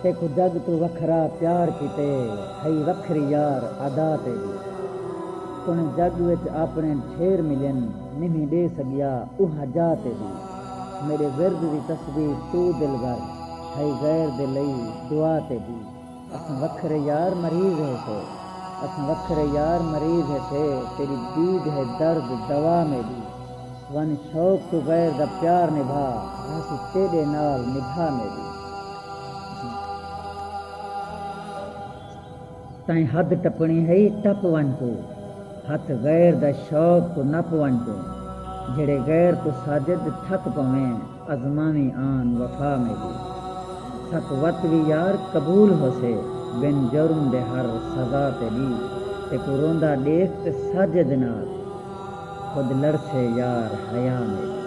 تے کو جگ تو وکھرا پیار کیتے ہئی وکھری یار ادا تے دی کن جگ وچ اپنے ڈھیر ملن نہیں دے سگیا اوہ جا تے دی میرے ورد دی تسبیح تو دلبر ہئی غیر دے لئی دعا تے دی اساں وکھرے یار مریض ہے سے اساں وکھرے یار مریض ہے سے تیری دید ہے درد دوا میں دی ون شوق تو غیر دا پیار نبھا راسی تیرے نال نبھا میں دی تائیں حد ٹپنی ہے ٹپ ون تو ہاتھ غیر دا شوق تو نپ ون تو جڑے غیر تو ساجد تھک پویں ازمانی آن وفا میں دی سک وت بھی یار قبول ہو سے بن جرم دے ہر سزا تے دی تے کو روندا دیکھ تے ساجد نال خود لڑسے یار حیا میں دی